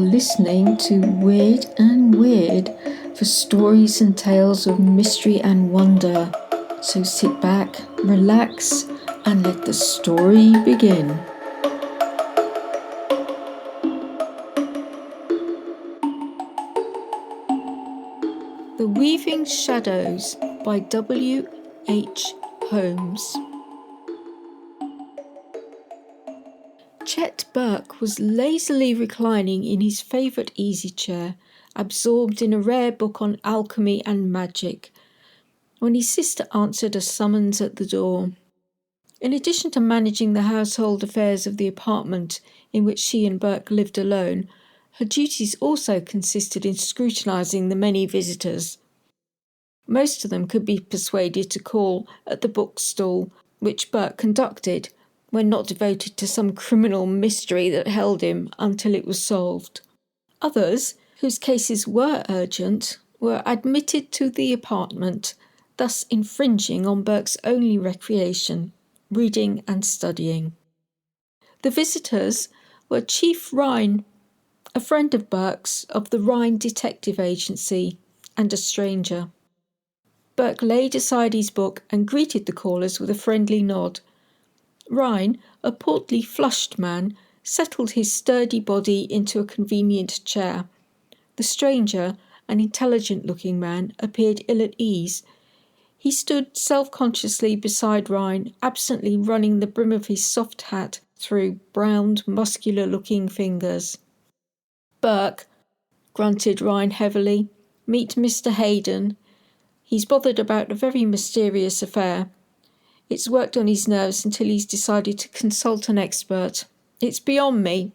listening to Wyrd and Wyrd for stories and tales of mystery and wonder. So sit back, relax, and let the story begin. The Weaving Shadows by W.H. Holmes. Chet Burke was lazily reclining in his favourite easy chair, absorbed in a rare book on alchemy and magic, when his sister answered a summons at the door. In addition to managing the household affairs of the apartment in which she and Burke lived alone, her duties also consisted in scrutinising the many visitors. Most of them could be persuaded to call at the bookstall, which Burke conducted, when not devoted to some criminal mystery that held him until it was solved. Others, whose cases were urgent, were admitted to the apartment, thus infringing on Burke's only recreation, reading and studying. The visitors were Chief Rhine, a friend of Burke's of the Rhine Detective Agency, and a stranger. Burke laid aside his book and greeted the callers with a friendly nod. Rhine, a portly, flushed man, settled his sturdy body into a convenient chair. The stranger, an intelligent-looking man, appeared ill at ease. He stood self-consciously beside Rhine, absently running the brim of his soft hat through browned, muscular-looking fingers. "Burke," grunted Rhine heavily, "meet Mr. Hayden. He's bothered about a very mysterious affair. It's worked on his nerves until he's decided to consult an expert. It's beyond me,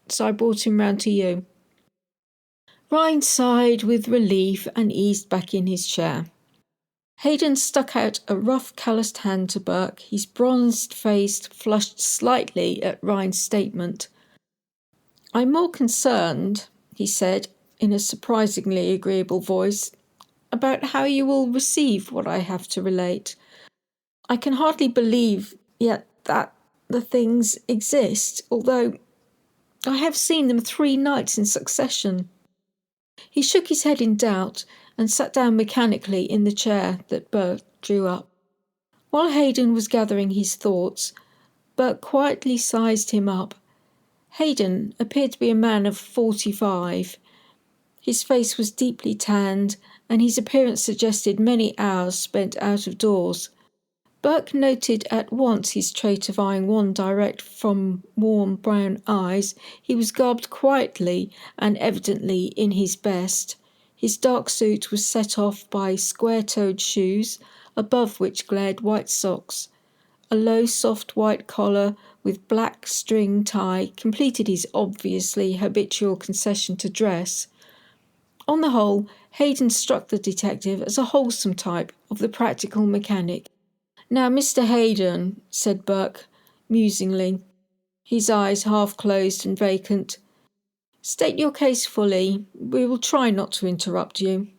so I brought him round to you." Rhine sighed with relief and eased back in his chair. Hayden stuck out a rough, calloused hand to Burke, his bronzed face flushed slightly at Rhine's statement. "I'm more concerned," he said, in a surprisingly agreeable voice, "about how you will receive what I have to relate. I can hardly believe yet that the things exist, although I have seen them 3 nights in succession." He shook his head in doubt and sat down mechanically in the chair that Burke drew up. While Hayden was gathering his thoughts, Burke quietly sized him up. Hayden appeared to be a man of 45. His face was deeply tanned, and his appearance suggested many hours spent out of doors. Burke noted at once his trait of eyeing one direct from warm brown eyes. He was garbed quietly and evidently in his best. His dark suit was set off by square-toed shoes, above which glared white socks. A low, soft white collar with black string tie completed his obviously habitual concession to dress. On the whole, Hayden struck the detective as a wholesome type of the practical mechanic. "Now, Mr. Hayden," said Burke, musingly, his eyes half-closed and vacant, "state your case fully. We will try not to interrupt you."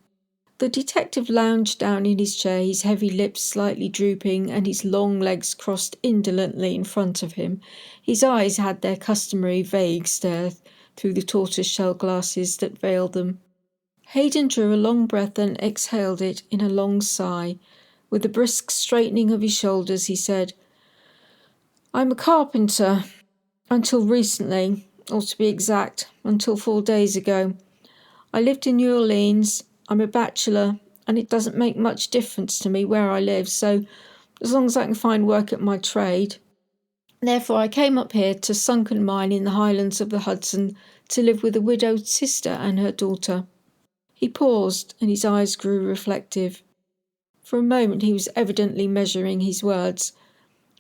The detective lounged down in his chair, his heavy lips slightly drooping and his long legs crossed indolently in front of him. His eyes had their customary vague stare through the tortoise-shell glasses that veiled them. Hayden drew a long breath and exhaled it in a long sigh. With a brisk straightening of his shoulders, he said, "I'm a carpenter. Until recently, or to be exact, until 4 days ago. I lived in New Orleans. I'm a bachelor, and it doesn't make much difference to me where I live, so as long as I can find work at my trade. Therefore, I came up here to Sunken Mine in the highlands of the Hudson to live with a widowed sister and her daughter." He paused, and his eyes grew reflective. For a moment he was evidently measuring his words.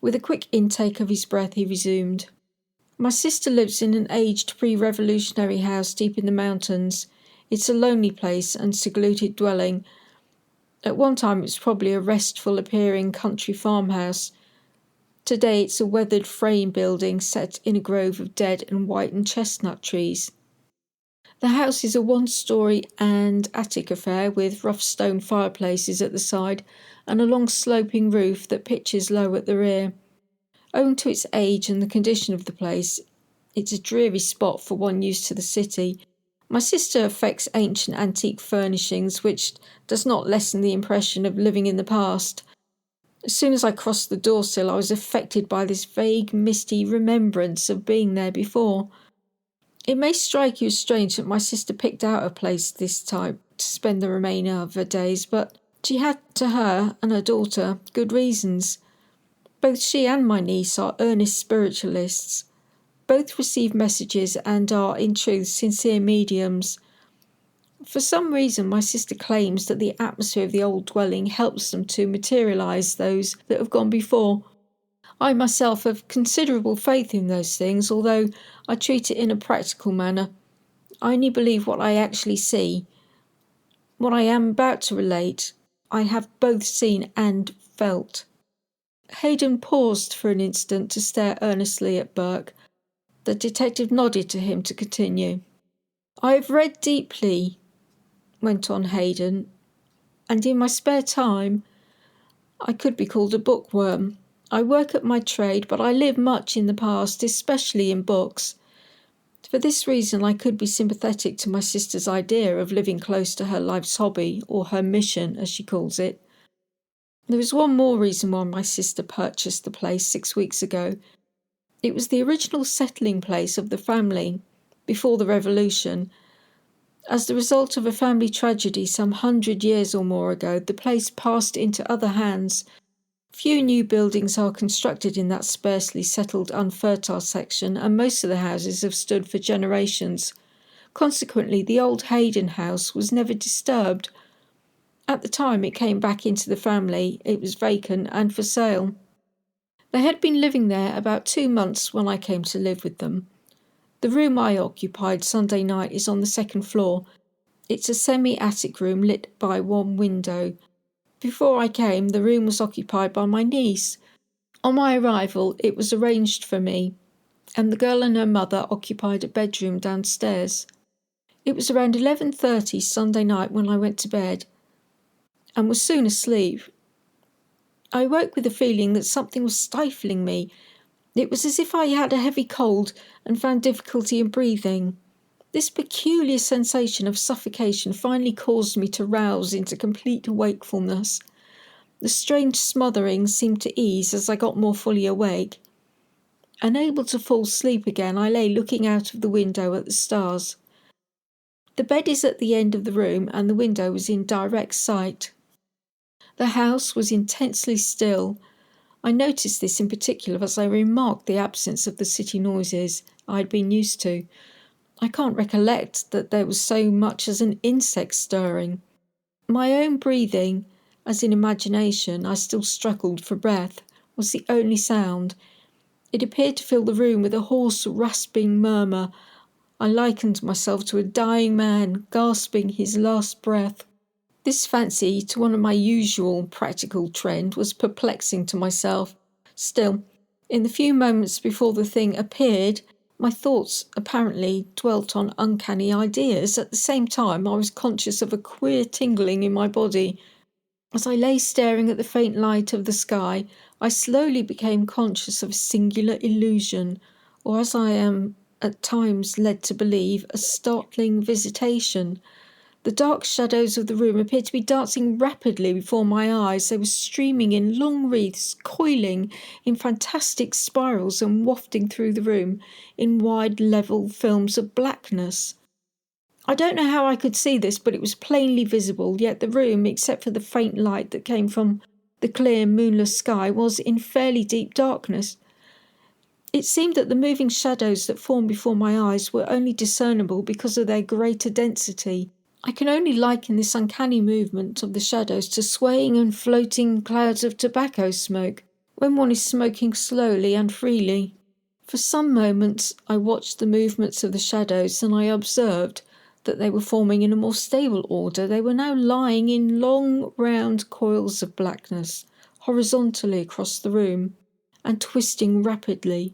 With a quick intake of his breath he resumed. "My sister lives in an aged pre-revolutionary house deep in the mountains. It's a lonely place and secluded dwelling. At one time it was probably a restful-appearing country farmhouse. Today it's a weathered frame building set in a grove of dead and whitened chestnut trees. The house is a 1-storey and attic affair with rough stone fireplaces at the side and a long sloping roof that pitches low at the rear. Owing to its age and the condition of the place, it's a dreary spot for one used to the city, My sister affects ancient antique furnishings, which does not lessen the impression of living in the past. As soon as I crossed the doorsill, I was affected by this vague, misty remembrance of being there before. It may strike you as strange that my sister picked out a place this type to spend the remainder of her days, but she had, to her and her daughter, good reasons. Both she and my niece are earnest spiritualists. Both receive messages and are, in truth, sincere mediums. For some reason, my sister claims that the atmosphere of the old dwelling helps them to materialise those that have gone before. I myself have considerable faith in those things, although I treat it in a practical manner. I only believe what I actually see. What I am about to relate, I have both seen and felt. Hayden paused for an instant to stare earnestly at Burke. The detective nodded to him to continue. "I have read deeply," went on Hayden, "and in my spare time I could be called a bookworm. I work at my trade, but I live much in the past, especially in books. For this reason I could be sympathetic to my sister's idea of living close to her life's hobby, or her mission, as she calls it. There is one more reason why my sister purchased the place 6 weeks ago. It was the original settling place of the family, before the Revolution. As the result of a family tragedy some 100 years or more ago, the place passed into other hands. Few new buildings are constructed in that sparsely settled, unfertile section, and most of the houses have stood for generations. Consequently, the old Hayden house was never disturbed. At the time it came back into the family, it was vacant and for sale. They had been living there about 2 months when I came to live with them. The room I occupied Sunday night is on the second floor. It's a semi-attic room lit by one window. Before I came, the room was occupied by my niece. On my arrival, it was arranged for me, and the girl and her mother occupied a bedroom downstairs. It was around 11:30 Sunday night when I went to bed, and was soon asleep. I woke with a feeling that something was stifling me. It was as if I had a heavy cold and found difficulty in breathing. This peculiar sensation of suffocation finally caused me to rouse into complete wakefulness. The strange smothering seemed to ease as I got more fully awake. Unable to fall asleep again, I lay looking out of the window at the stars. The bed is at the end of the room, and the window was in direct sight. The house was intensely still. I noticed this in particular as I remarked the absence of the city noises I had been used to. I can't recollect that there was so much as an insect stirring. My own breathing, as in imagination I still struggled for breath, was the only sound. It appeared to fill the room with a hoarse, rasping murmur. I likened myself to a dying man gasping his last breath. This fancy to one of my usual practical trend was perplexing to myself. Still, in the few moments before the thing appeared, my thoughts apparently dwelt on uncanny ideas. At the same time, I was conscious of a queer tingling in my body. As I lay staring at the faint light of the sky, I slowly became conscious of a singular illusion, or as I am at times led to believe, a startling visitation. The dark shadows of the room appeared to be dancing rapidly before my eyes. They were streaming in long wreaths, coiling in fantastic spirals and wafting through the room in wide level films of blackness. I don't know how I could see this, but it was plainly visible, yet the room, except for the faint light that came from the clear, moonless sky, was in fairly deep darkness. It seemed that the moving shadows that formed before my eyes were only discernible because of their greater density. I can only liken this uncanny movement of the shadows to swaying and floating clouds of tobacco smoke, when one is smoking slowly and freely. For some moments I watched the movements of the shadows, and I observed that they were forming in a more stable order. They were now lying in long, round coils of blackness, horizontally across the room, and twisting rapidly.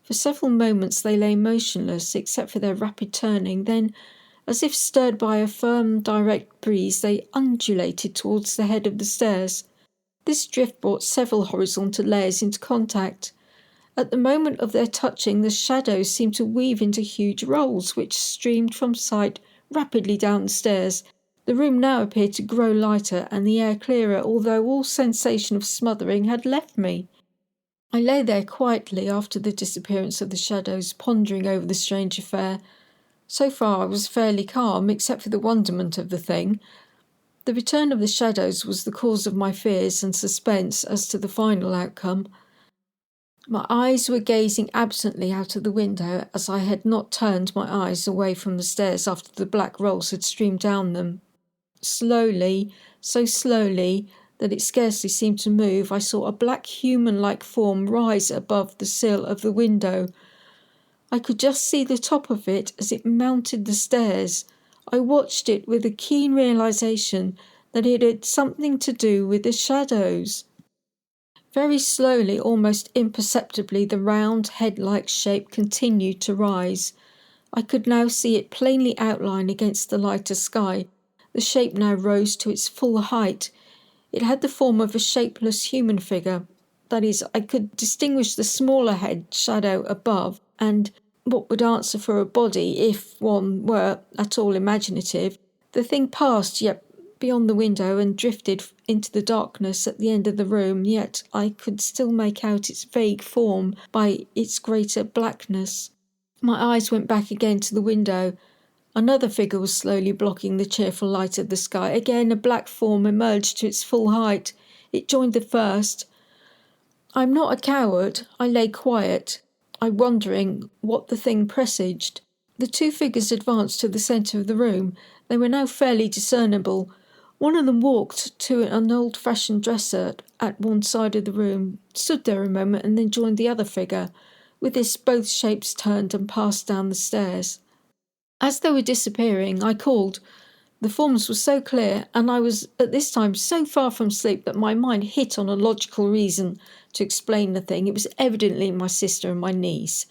For several moments they lay motionless, except for their rapid turning. Then, as if stirred by a firm, direct breeze, they undulated towards the head of the stairs. This drift brought several horizontal layers into contact. At the moment of their touching, the shadows seemed to weave into huge rolls which streamed from sight rapidly down the stairs. The room now appeared to grow lighter and the air clearer, although all sensation of smothering had left me. I lay there quietly after the disappearance of the shadows, pondering over the strange affair. So far I was fairly calm, except for the wonderment of the thing. The return of the shadows was the cause of my fears and suspense as to the final outcome. My eyes were gazing absently out of the window, as I had not turned my eyes away from the stairs after the black rolls had streamed down them. Slowly, so slowly that it scarcely seemed to move, I saw a black human-like form rise above the sill of the window. I could just see the top of it as it mounted the stairs. I watched it with a keen realization that it had something to do with the shadows. Very slowly, almost imperceptibly, the round, head-like shape continued to rise. I could now see it plainly outlined against the lighter sky. The shape now rose to its full height. It had the form of a shapeless human figure. That is, I could distinguish the smaller head shadow above, and what would answer for a body if one were at all imaginative. The thing passed yet beyond the window and drifted into the darkness at the end of the room, yet I could still make out its vague form by its greater blackness. My eyes went back again to the window. Another figure was slowly blocking the cheerful light of the sky. Again a black form emerged to its full height. It joined the first. I'm not a coward. I lay quiet, wondering what the thing presaged. The two figures advanced to the centre of the room. They were now fairly discernible. One of them walked to an old-fashioned dresser at one side of the room, stood there a moment, and then joined the other figure. With this, both shapes turned and passed down the stairs. As they were disappearing, I called. The forms were so clear, and I was at this time so far from sleep that my mind hit on a logical reason to explain the thing. It was evidently my sister and my niece.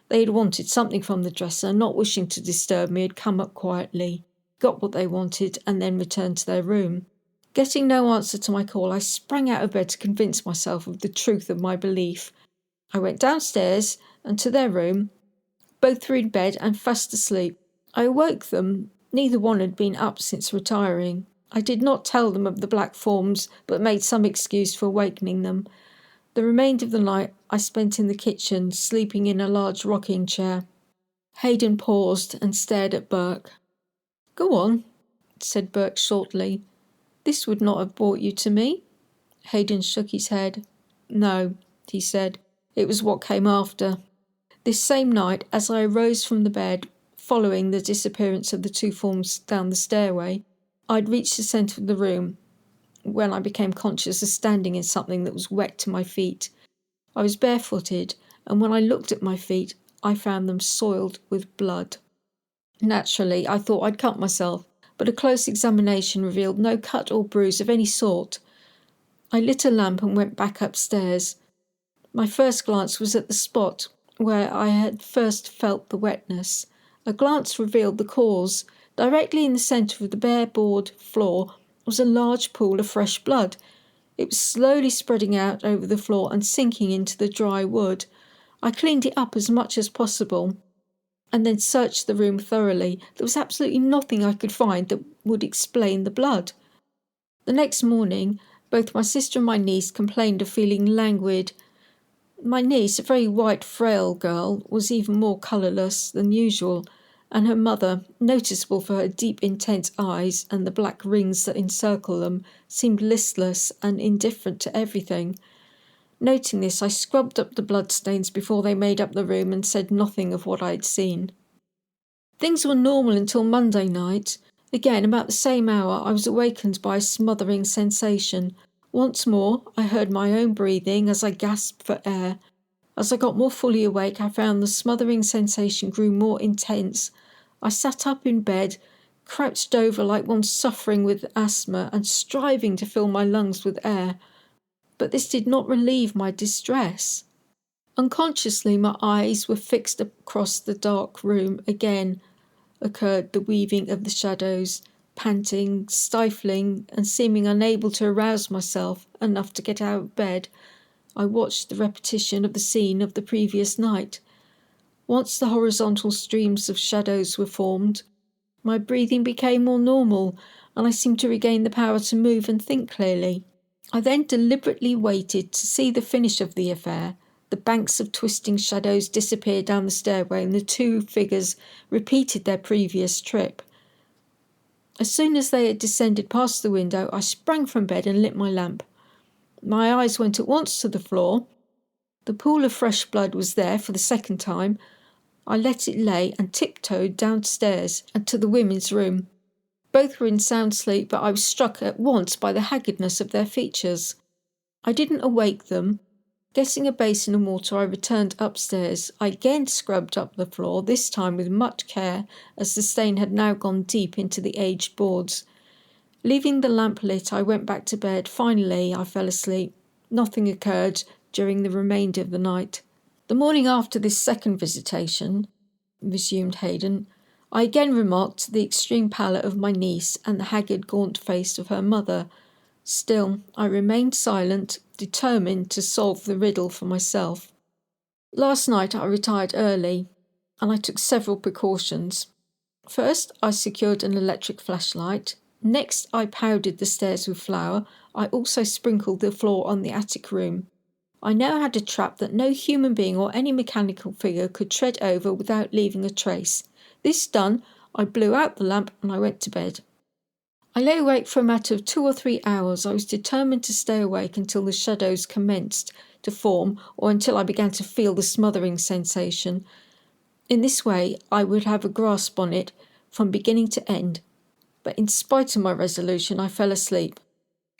They had wanted something from the dresser, and not wishing to disturb me, had come up quietly, got what they wanted, and then returned to their room. Getting no answer to my call, I sprang out of bed to convince myself of the truth of my belief. I went downstairs and to their room. Both were in bed and fast asleep. I awoke them. Neither one had been up since retiring. I did not tell them of the black forms, but made some excuse for awakening them. The remainder of the night I spent in the kitchen, sleeping in a large rocking chair. Hayden paused and stared at Burke. "Go on," said Burke shortly. "This would not have brought you to me." Hayden shook his head. "No," he said. "It was what came after." This same night, as I arose from the bed, following the disappearance of the two forms down the stairway, I'd reached the centre of the room when I became conscious of standing in something that was wet to my feet. I was barefooted, and when I looked at my feet, I found them soiled with blood. Naturally, I thought I'd cut myself, but a close examination revealed no cut or bruise of any sort. I lit a lamp and went back upstairs. My first glance was at the spot where I had first felt the wetness. A glance revealed the cause. Directly in the centre of the bare board floor was a large pool of fresh blood. It was slowly spreading out over the floor and sinking into the dry wood. I cleaned it up as much as possible and then searched the room thoroughly. There was absolutely nothing I could find that would explain the blood. The next morning, both my sister and my niece complained of feeling languid. My niece, a very white, frail girl, was even more colourless than usual, and her mother, noticeable for her deep, intense eyes and the black rings that encircle them, seemed listless and indifferent to everything. Noting this, I scrubbed up the bloodstains before they made up the room and said nothing of what I had seen. Things were normal until Monday night. Again, about the same hour, I was awakened by a smothering sensation. Once more, I heard my own breathing as I gasped for air. As I got more fully awake, I found the smothering sensation grew more intense. I sat up in bed, crouched over like one suffering with asthma and striving to fill my lungs with air. But this did not relieve my distress. Unconsciously, my eyes were fixed across the dark room. Again occurred the weaving of the shadows. Panting, stifling, and seeming unable to arouse myself enough to get out of bed, I watched the repetition of the scene of the previous night. Once the horizontal streams of shadows were formed, My breathing became more normal, and I seemed to regain the power to move and think clearly. I then deliberately waited to see the finish of the affair. The banks of twisting shadows disappeared down the stairway, and the two figures repeated their previous trip. As soon as they had descended past the window, I sprang from bed and lit my lamp. My eyes went at once to the floor. The pool of fresh blood was there for the second time. I let it lay and tiptoed downstairs and to the women's room. Both were in sound sleep, but I was struck at once by the haggardness of their features. I didn't awake them. Getting a basin of water, I returned upstairs. I again scrubbed up the floor, this time with much care, as the stain had now gone deep into the aged boards. Leaving the lamp lit, I went back to bed. Finally, I fell asleep. Nothing occurred during the remainder of the night. The morning after this second visitation, resumed Hayden, I again remarked the extreme pallor of my niece and the haggard, gaunt face of her mother. Still, I remained silent, determined to solve the riddle for myself. Last night I retired early, and I took several precautions. First, I secured an electric flashlight. Next, I powdered the stairs with flour. I also sprinkled the floor on the attic room. I now had a trap that no human being or any mechanical figure could tread over without leaving a trace. This done, I blew out the lamp and I went to bed. I lay awake for a matter of 2 or 3 hours. I was determined to stay awake until the shadows commenced to form, or until I began to feel the smothering sensation. In this way, I would have a grasp on it from beginning to end. But in spite of my resolution, I fell asleep.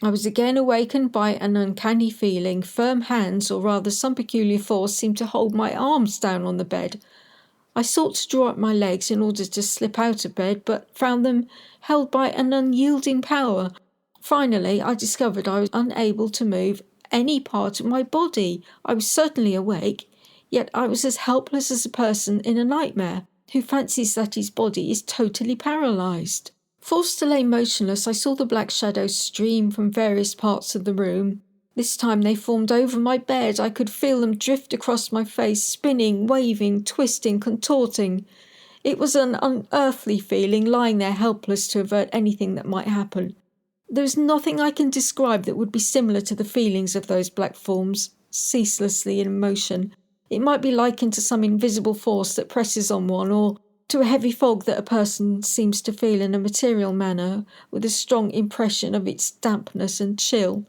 I was again awakened by an uncanny feeling. Firm hands, or rather some peculiar force, seemed to hold my arms down on the bed. I sought to draw up my legs in order to slip out of bed, but found them held by an unyielding power. Finally, I discovered I was unable to move any part of my body. I was certainly awake, yet I was as helpless as a person in a nightmare who fancies that his body is totally paralysed. Forced to lay motionless, I saw the black shadows stream from various parts of the room. This time they formed over my bed. I could feel them drift across my face, spinning, waving, twisting, contorting. It was an unearthly feeling, lying there helpless to avert anything that might happen. There is nothing I can describe that would be similar to the feelings of those black forms, ceaselessly in motion. It might be likened to some invisible force that presses on one, or to a heavy fog that a person seems to feel in a material manner, with a strong impression of its dampness and chill.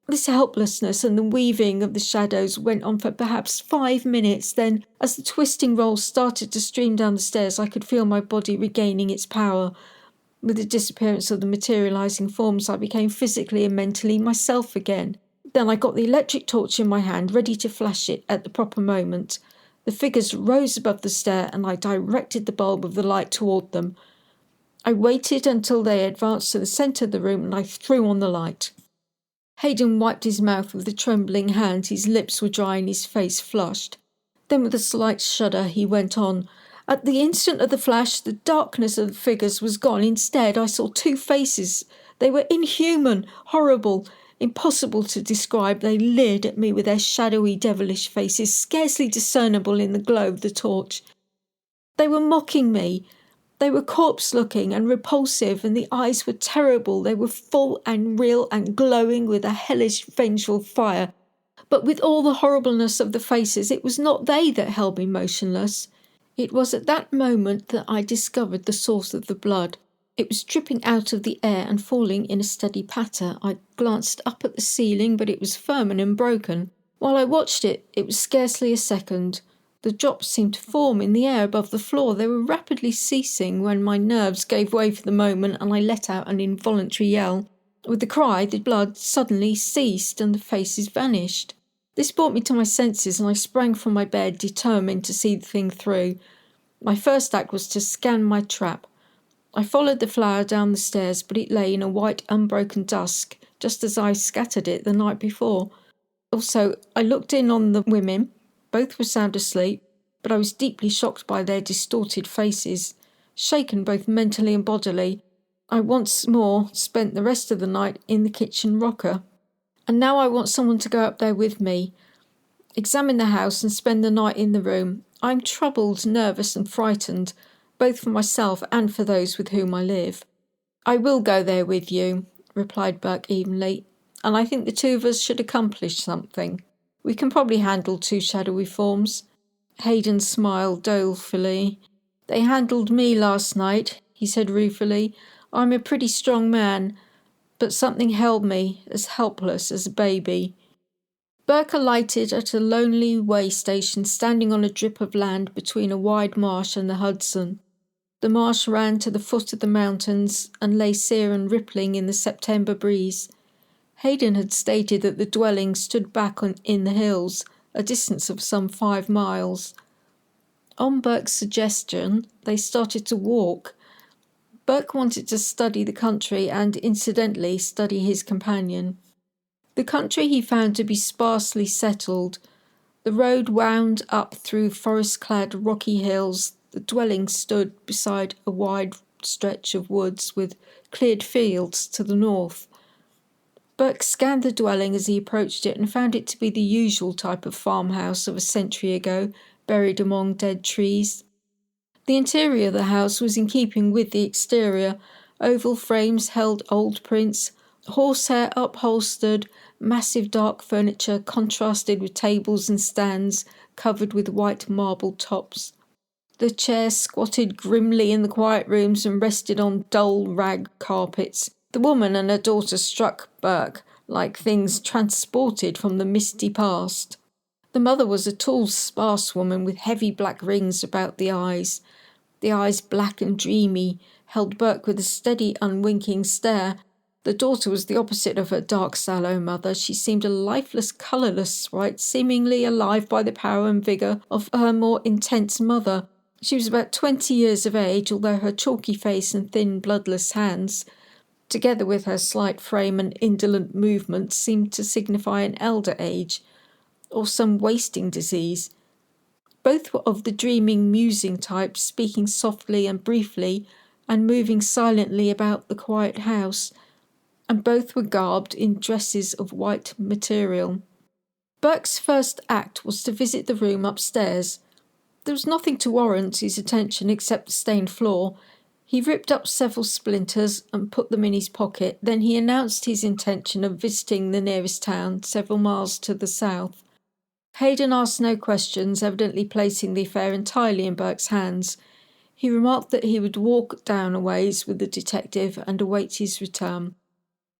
This helplessness and the weaving of the shadows went on for perhaps 5 minutes. Then, as the twisting rolls started to stream down the stairs, I could feel my body regaining its power. With the disappearance of the materialising forms, I became physically and mentally myself again. Then I got the electric torch in my hand, ready to flash it at the proper moment. The figures rose above the stair, and I directed the bulb of the light toward them. I waited until they advanced to the centre of the room, and I threw on the light. Hayden wiped his mouth with a trembling hand. His lips were dry and his face flushed. Then with a slight shudder he went on. At the instant of the flash, the darkness of the figures was gone. Instead, I saw 2 faces. They were inhuman, horrible, impossible to describe. They leered at me with their shadowy, devilish faces, scarcely discernible in the glow of the torch. They were mocking me. They were corpse-looking and repulsive, and the eyes were terrible. They were full and real and glowing with a hellish, vengeful fire. But with all the horribleness of the faces, it was not they that held me motionless. It was at that moment that I discovered the source of the blood. It was dripping out of the air and falling in a steady patter. I glanced up at the ceiling, but it was firm and unbroken. While I watched it, it was scarcely a second. The drops seemed to form in the air above the floor. They were rapidly ceasing when my nerves gave way for the moment and I let out an involuntary yell. With the cry, the blood suddenly ceased and the faces vanished. This brought me to my senses and I sprang from my bed, determined to see the thing through. My first act was to scan my trap. I followed the flower down the stairs, but it lay in a white, unbroken dusk, just as I scattered it the night before. Also, I looked in on the women. Both were sound asleep, but I was deeply shocked by their distorted faces. Shaken both mentally and bodily, I once more spent the rest of the night in the kitchen rocker. And now I want someone to go up there with me, examine the house and spend the night in the room. I'm troubled, nervous and frightened. both for myself and for those with whom I live." "I will go there with you," replied Burke evenly, "and I think the two of us should accomplish something. We can probably handle two shadowy forms." Hayden smiled dolefully. "They handled me last night," he said ruefully. "I'm a pretty strong man, but something held me as helpless as a baby." Burke alighted at a lonely way station standing on a drip of land between a wide marsh and the Hudson. The marsh ran to the foot of the mountains and lay sere and rippling in the September breeze. Hayden had stated that the dwelling stood back in the hills, a distance of some 5 miles. On Burke's suggestion, they started to walk. Burke wanted to study the country and, incidentally, study his companion. The country he found to be sparsely settled. The road wound up through forest-clad rocky hills. The dwelling stood beside a wide stretch of woods with cleared fields to the north. Burke scanned the dwelling as he approached it and found it to be the usual type of farmhouse of a century ago, buried among dead trees. The interior of the house was in keeping with the exterior. Oval frames held old prints, horsehair upholstered, massive dark furniture contrasted with tables and stands covered with white marble tops. The chairs squatted grimly in the quiet rooms and rested on dull rag carpets. The woman and her daughter struck Burke like things transported from the misty past. The mother was a tall, sparse woman with heavy black rings about the eyes. The eyes, black and dreamy, held Burke with a steady, unwinking stare. The daughter was the opposite of her dark, sallow mother. She seemed a lifeless, colourless sprite, seemingly alive by the power and vigour of her more intense mother. She was about 20 years of age, although her chalky face and thin, bloodless hands, together with her slight frame and indolent movements, seemed to signify an elder age, or some wasting disease. Both were of the dreaming, musing type, speaking softly and briefly, and moving silently about the quiet house, and both were garbed in dresses of white material. Burke's first act was to visit the room upstairs. There was nothing to warrant his attention except the stained floor. He ripped up several splinters and put them in his pocket. Then he announced his intention of visiting the nearest town, several miles to the south. Hayden asked no questions, evidently placing the affair entirely in Burke's hands. He remarked that he would walk down a ways with the detective and await his return.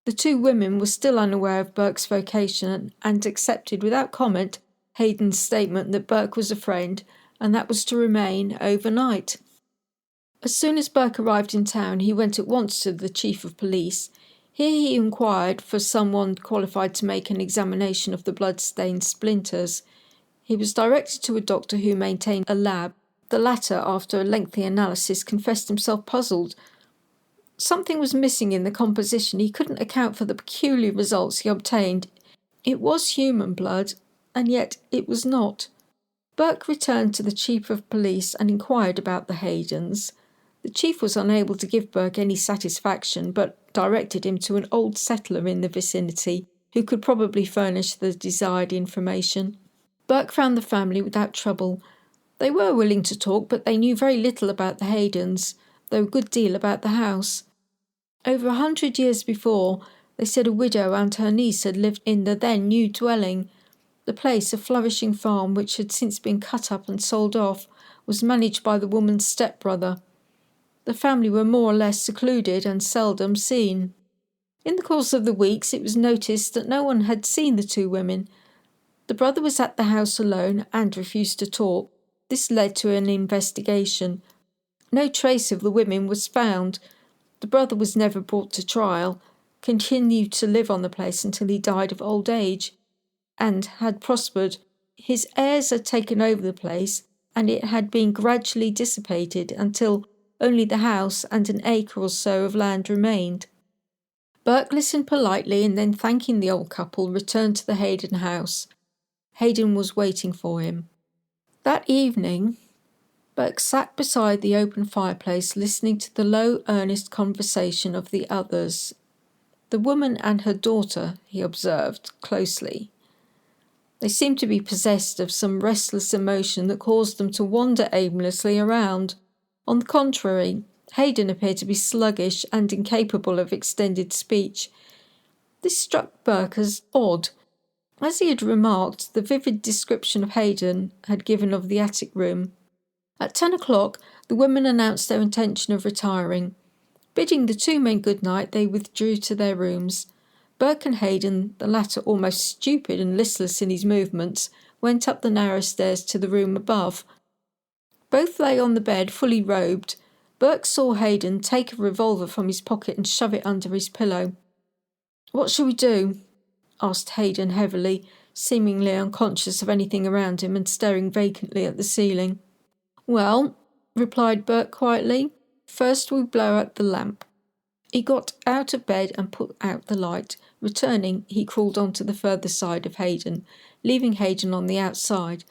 The two women were still unaware of Burke's vocation and accepted without comment Hayden's statement that Burke was a friend and that was to remain overnight. As soon as Burke arrived in town, he went at once to the chief of police. Here he inquired for someone qualified to make an examination of the blood-stained splinters. He was directed to a doctor who maintained a lab. The latter, after a lengthy analysis, confessed himself puzzled. Something was missing in the composition. He couldn't account for the peculiar results he obtained. It was human blood, and yet it was not. Burke returned to the chief of police and inquired about the Haydens. The chief was unable to give Burke any satisfaction, but directed him to an old settler in the vicinity who could probably furnish the desired information. Burke found the family without trouble. They were willing to talk, but they knew very little about the Haydens, though a good deal about the house. Over 100 years before, they said a widow and her niece had lived in the then new dwelling. The place, a flourishing farm which had since been cut up and sold off, was managed by the woman's stepbrother. The family were more or less secluded and seldom seen. In the course of the weeks it was noticed that no one had seen the two women. The brother was at the house alone and refused to talk. This led to an investigation. No trace of the women was found. The brother was never brought to trial, continued to live on the place until he died of old age, and had prospered. His heirs had taken over the place, and it had been gradually dissipated until only the house and an acre or so of land remained. Burke listened politely and then, thanking the old couple, returned to the Hayden house. Hayden was waiting for him. That evening, Burke sat beside the open fireplace listening to the low, earnest conversation of the others. The woman and her daughter, he observed closely. They seemed to be possessed of some restless emotion that caused them to wander aimlessly around. On the contrary, Hayden appeared to be sluggish and incapable of extended speech. This struck Burke as odd. As he had remarked, the vivid description of Hayden had given of the attic room. At 10 o'clock, the women announced their intention of retiring. Bidding the two men good night, they withdrew to their rooms. Burke and Hayden, the latter almost stupid and listless in his movements, went up the narrow stairs to the room above. Both lay on the bed, fully robed. Burke saw Hayden take a revolver from his pocket and shove it under his pillow. "What shall we do?" asked Hayden heavily, seemingly unconscious of anything around him and staring vacantly at the ceiling. "Well," replied Burke quietly, "first we blow out the lamp." He got out of bed and put out the light. Returning, he crawled onto the further side of Hayden, leaving Hayden on the outside.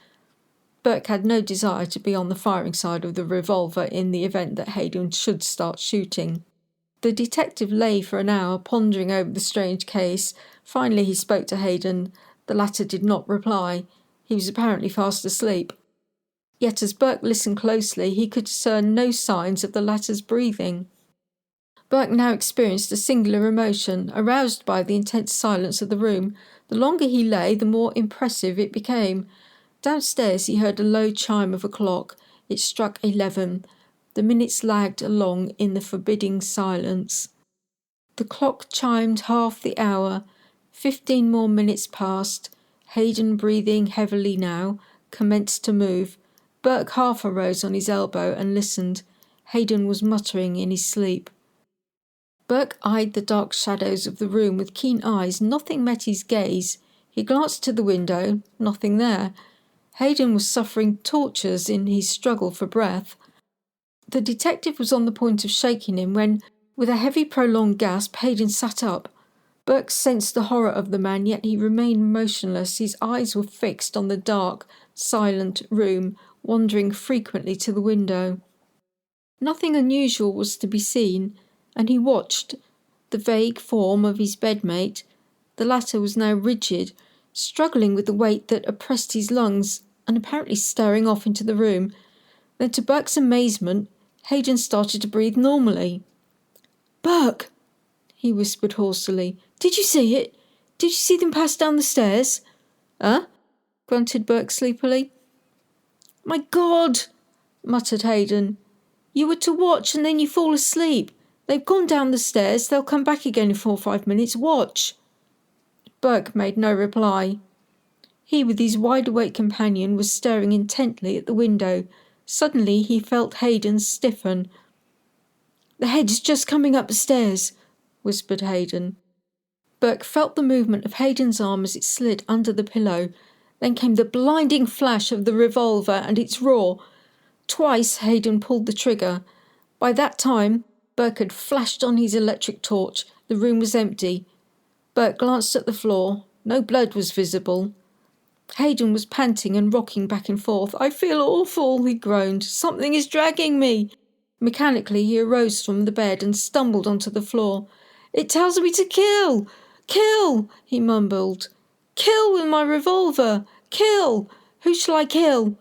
Burke had no desire to be on the firing side of the revolver in the event that Hayden should start shooting. The detective lay for an hour pondering over the strange case. Finally he spoke to Hayden. The latter did not reply. He was apparently fast asleep. Yet as Burke listened closely, he could discern no signs of the latter's breathing. Burke now experienced a singular emotion, aroused by the intense silence of the room. The longer he lay, the more impressive it became. Downstairs he heard a low chime of a clock. It struck 11. The minutes lagged along in the forbidding silence. The clock chimed half the hour. 15 more minutes passed. Hayden, breathing heavily now, commenced to move. Burke half arose on his elbow and listened. Hayden was muttering in his sleep. Burke eyed the dark shadows of the room with keen eyes. Nothing met his gaze. He glanced to the window. Nothing there. Hayden was suffering tortures in his struggle for breath. The detective was on the point of shaking him when, with a heavy prolonged gasp, Hayden sat up. Burke sensed the horror of the man, yet he remained motionless. His eyes were fixed on the dark, silent room, wandering frequently to the window. Nothing unusual was to be seen, and he watched the vague form of his bedmate. The latter was now rigid, struggling with the weight that oppressed his lungs, and apparently staring off into the room. Then, to Burke's amazement, Hayden started to breathe normally. "Burke," he whispered hoarsely, "did you see it? Did you see them pass down the stairs?" "Huh?" grunted Burke sleepily. "My God!" muttered Hayden. "You were to watch and then you fall asleep. They've gone down the stairs. They'll come back again in 4 or 5 minutes. Watch." Burke made no reply. He, with his wide-awake companion, was staring intently at the window. Suddenly he felt Hayden stiffen. "The head is just coming up the stairs," whispered Hayden. Burke felt the movement of Hayden's arm as it slid under the pillow. Then came the blinding flash of the revolver and its roar. Twice Hayden pulled the trigger. By that time, Burke had flashed on his electric torch. The room was empty. Burke glanced at the floor. No blood was visible. Hayden was panting and rocking back and forth. "I feel awful," he groaned. "Something is dragging me." Mechanically he arose from the bed and stumbled onto the floor. "It tells me to kill! Kill!" he mumbled. "Kill with my revolver! Kill! Who shall I kill?"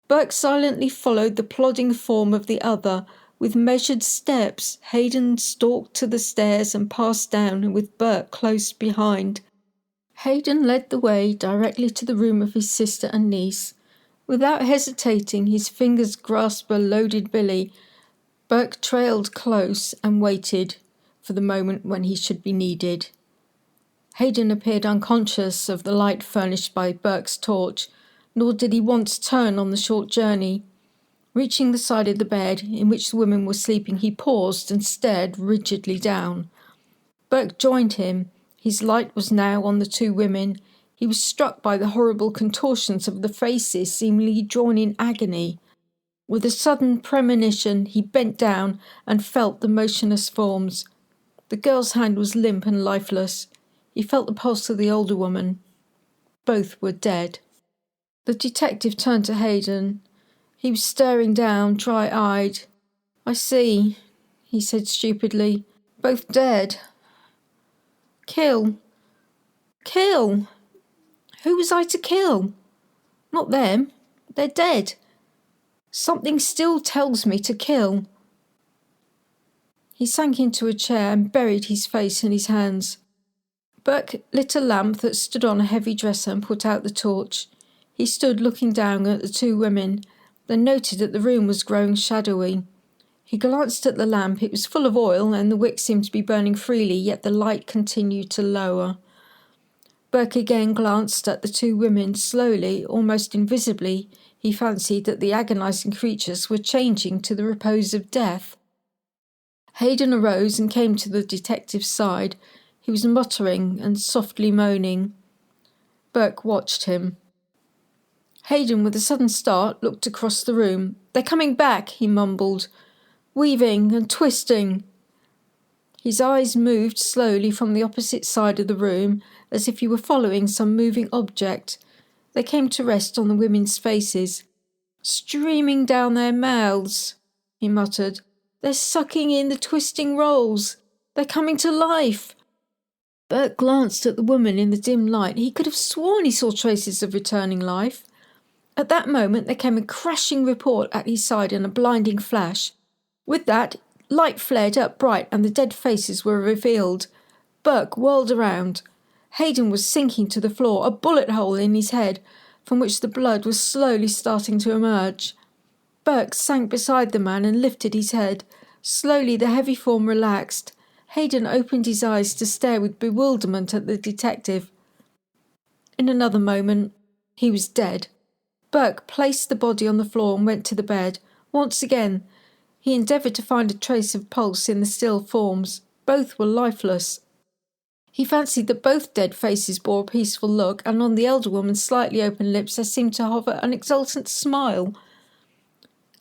Burke silently followed the plodding form of the other. With measured steps, Hayden stalked to the stairs and passed down, with Burke close behind. Hayden led the way directly to the room of his sister and niece. Without hesitating, his fingers grasped a loaded billy. Burke trailed close and waited for the moment when he should be needed. Hayden appeared unconscious of the light furnished by Burke's torch, nor did he once turn on the short journey. Reaching the side of the bed in which the women were sleeping, he paused and stared rigidly down. Burke joined him. His light was now on the two women. He was struck by the horrible contortions of the faces, seemingly drawn in agony. With a sudden premonition, he bent down and felt the motionless forms. The girl's hand was limp and lifeless. He felt the pulse of the older woman. Both were dead. The detective turned to Hayden. He was staring down, dry-eyed. "I see," he said stupidly. "Both dead. Kill. Kill. Who was I to kill? Not them. They're dead." Something still tells me to kill. He sank into a chair and buried his face in his hands. Burke lit a lamp that stood on a heavy dresser and put out the torch. He stood looking down at the two women, then noted that the room was growing shadowy. He glanced at the lamp. It was full of oil and the wick seemed to be burning freely, yet the light continued to lower. Burke again glanced at the two women. Slowly, almost invisibly, he fancied that the agonising creatures were changing to the repose of death. Hayden arose and came to the detective's side. He was muttering and softly moaning. Burke watched him. Hayden, with a sudden start, looked across the room. "They're coming back," he mumbled, "weaving and twisting." His eyes moved slowly from the opposite side of the room, as if he were following some moving object. They came to rest on the women's faces. "Streaming down their mouths," he muttered. "They're sucking in the twisting rolls. They're coming to life." Burke glanced at the woman in the dim light. He could have sworn he saw traces of returning life. At that moment there came a crashing report at his side and a blinding flash. With that, light flared up bright and the dead faces were revealed. Burke whirled around. Hayden was sinking to the floor, a bullet hole in his head, from which the blood was slowly starting to emerge. Burke sank beside the man and lifted his head. Slowly the heavy form relaxed. Hayden opened his eyes to stare with bewilderment at the detective. In another moment, he was dead. Burke placed the body on the floor and went to the bed. Once again, he endeavoured to find a trace of pulse in the still forms. Both were lifeless. He fancied that both dead faces bore a peaceful look, and on the elder woman's slightly open lips there seemed to hover an exultant smile.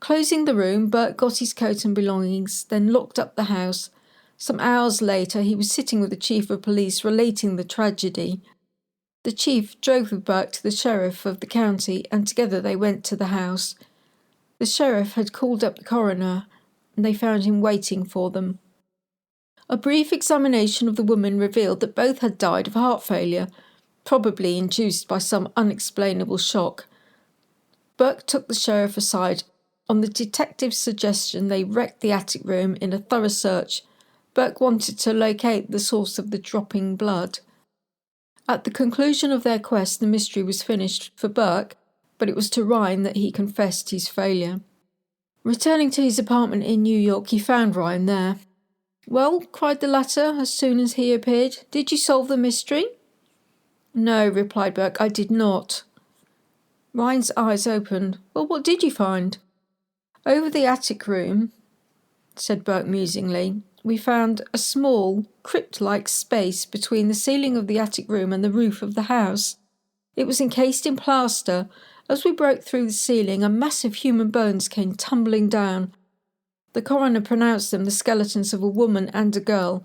Closing the room, Burke got his coat and belongings, then locked up the house. Some hours later, he was sitting with the chief of police relating the tragedy. The chief drove with Burke to the sheriff of the county, and together they went to the house. The sheriff had called up the coroner, and they found him waiting for them. A brief examination of the woman revealed that both had died of heart failure, probably induced by some unexplainable shock. Burke took the sheriff aside. On the detective's suggestion, they wrecked the attic room in a thorough search. Burke wanted to locate the source of the dropping blood. At the conclusion of their quest, the mystery was finished for Burke, but it was to Ryan that he confessed his failure. Returning to his apartment in New York, he found Ryan there. "Well," cried the latter as soon as he appeared, "did you solve the mystery?" "No," replied Burke, "I did not." Ryan's eyes opened. "Well, what did you find?" "Over the attic room," said Burke musingly, "we found a small, crypt-like space between the ceiling of the attic room and the roof of the house. It was encased in plaster. As we broke through the ceiling, a mass of human bones came tumbling down. The coroner pronounced them the skeletons of a woman and a girl.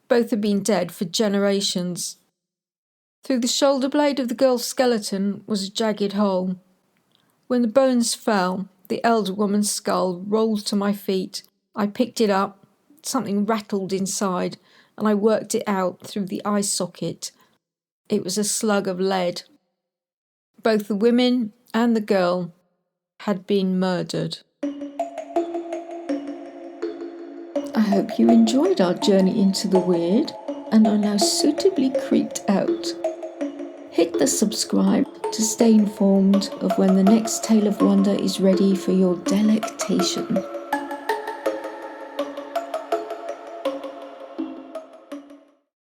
Both had been dead for generations. Through the shoulder blade of the girl's skeleton was a jagged hole. When the bones fell, the elder woman's skull rolled to my feet. I picked it up. Something rattled inside, and I worked it out through the eye socket. It was a slug of lead. Both the women and the girl had been murdered." I hope you enjoyed our journey into the weird and are now suitably creeped out. Hit the subscribe to stay informed of when the next tale of wonder is ready for your delectation.